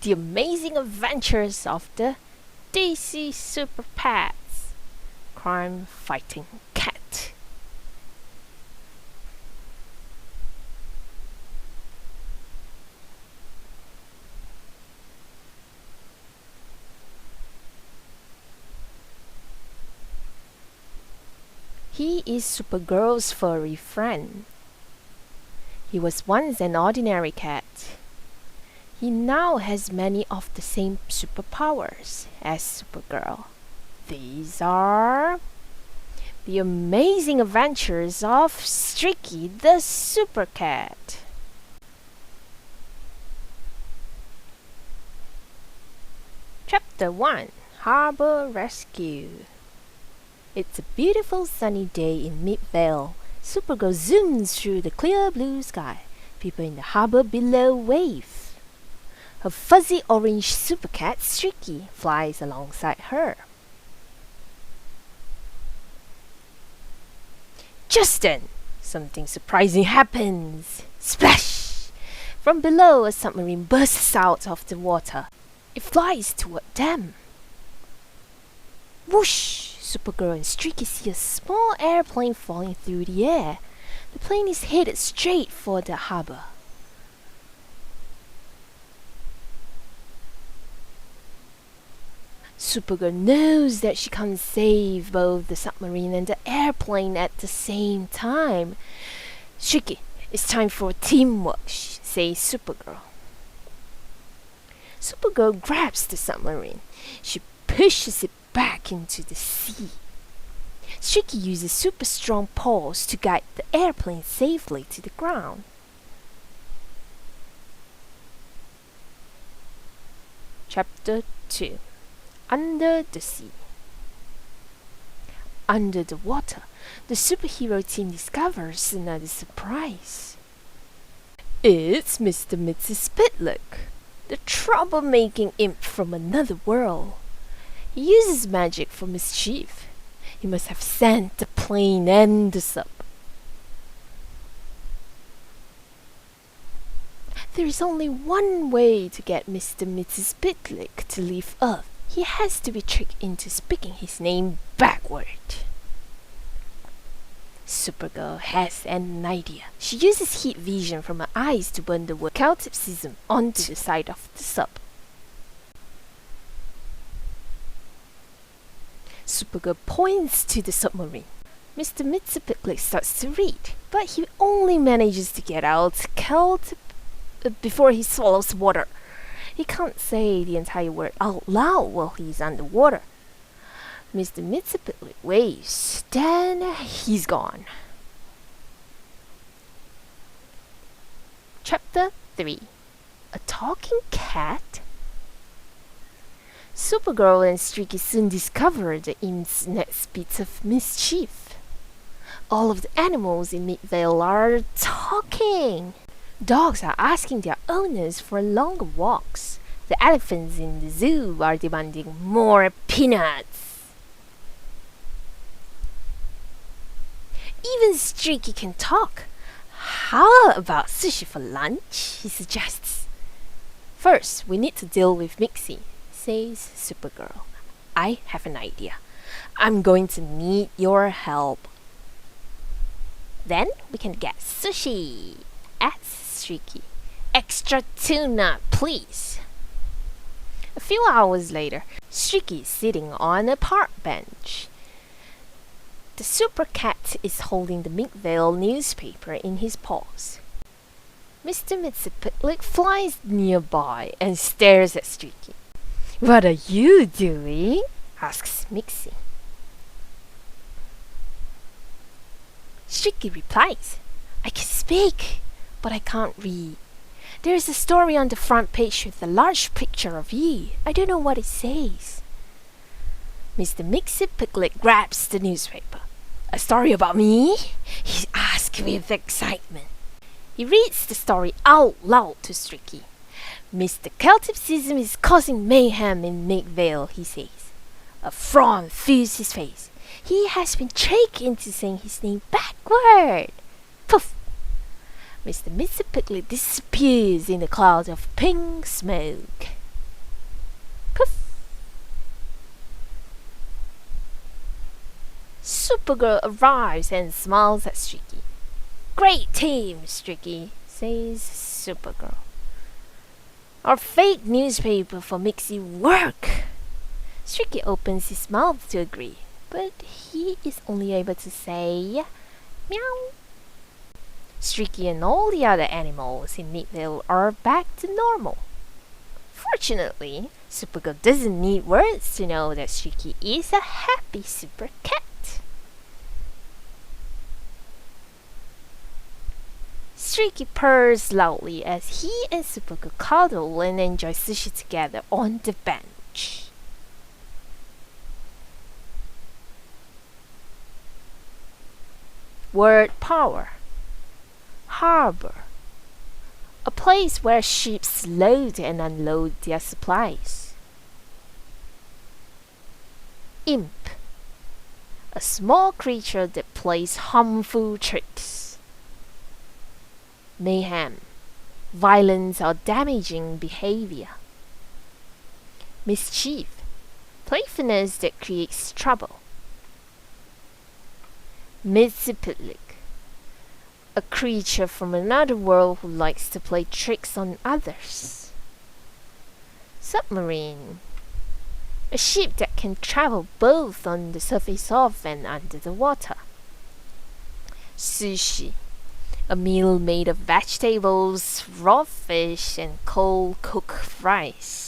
The Amazing Adventures of the DC Super Pets Crime Fighting Cat. He is Supergirl's furry friend. He was once an ordinary cat. He now has many of the same superpowers as Supergirl. These are The Amazing Adventures of Streaky the Super Cat. Chapter 1: Harbor Rescue. It's a beautiful sunny day in Midvale. Supergirl zooms through the clear blue sky. People in the harbor below wave. Her fuzzy orange supercat Streaky flies alongside her. Just then, something surprising happens. Splash! From below, a submarine bursts out of the water. It flies toward them. Whoosh! Supergirl and Streaky see a small airplane falling through the air. The plane is headed straight for the harbor. Supergirl knows that she can't save both the submarine and the airplane at the same time. Streaky, it's time for teamwork, says Supergirl. Supergirl grabs the submarine. She pushes it back into the sea. Streaky uses super strong paws to guide the airplane safely to the ground. Chapter 2: Under the Sea. Under the water, the superhero team discovers another surprise. It's Mr Mrs Piglick, the troublemaking imp from another world. He uses magic for mischief. He must have sent the plane and the sub. There is only one way to get Mr Mrs Piglick to leave Earth. He has to be tricked into speaking his name backward. Supergirl has an idea. She uses heat vision from her eyes to burn the word calypsism onto the side of the sub. Supergirl points to the submarine. Mr Mitsubi Piglick starts to read, but he only manages to get out before he swallows water. He can't say the entire word out loud while he's underwater. Mr Mitsubi Piglick waves, then he's gone. Chapter 3: A Talking Cat. Supergirl and Streaky soon discover the imp's next bits of mischief. All of the animals in Midvale are talking. Dogs are asking their owners for longer walks. The elephants in the zoo are demanding more peanuts. Even Streaky can talk. How about sushi for lunch? He suggests. First, we need to deal with Mixie, says Supergirl. I have an idea. I'm going to need your help. Then we can get sushi, adds Streaky. Extra tuna, please. A few hours later, Streaky is sitting on a park bench. The super cat is holding the Midvale newspaper in his paws. Mr Mitsubi Piglick flies nearby and stares at Streaky. What are you doing? Asks Mixie. Streaky replies, I can speak, but I can't read. There is a story on the front page with a large picture of you. I don't know what it says. Mr Mitsubi Piglick grabs the newspaper. A story about me? He asks with excitement. He reads the story out loud to Streaky. Mr Calypsism is causing mayhem in Midvale, he says. A frown fills his face. He has been tricked into saying his name backward. Poof! Mr Mitsubi Piglick disappears in a cloud of pink smoke. Poof! Supergirl arrives and smiles at Streaky. Great team, Streaky, says Supergirl. Our fake newspaper for Mixie work. Streaky opens his mouth to agree, but he is only able to say meow. Streaky and all the other animals in Midvale are back to normal. Fortunately, Supergirl doesn't need words to know that Streaky is a happy super cat. Streaky purrs loudly as he and Supergirl cuddle and enjoy sushi together on the bench. Word power. Harbor. A place where ships load and unload their supplies. Imp. A small creature that plays harmful tricks. Mayhem. Violence or damaging behavior. Mischief. Playfulness that creates trouble. Mr Piglet. A creature from another world who likes to play tricks on others. Submarine. A ship that can travel both on the surface of and under the water. Sushi. A meal made of vegetables, raw fish, and cold cooked rice.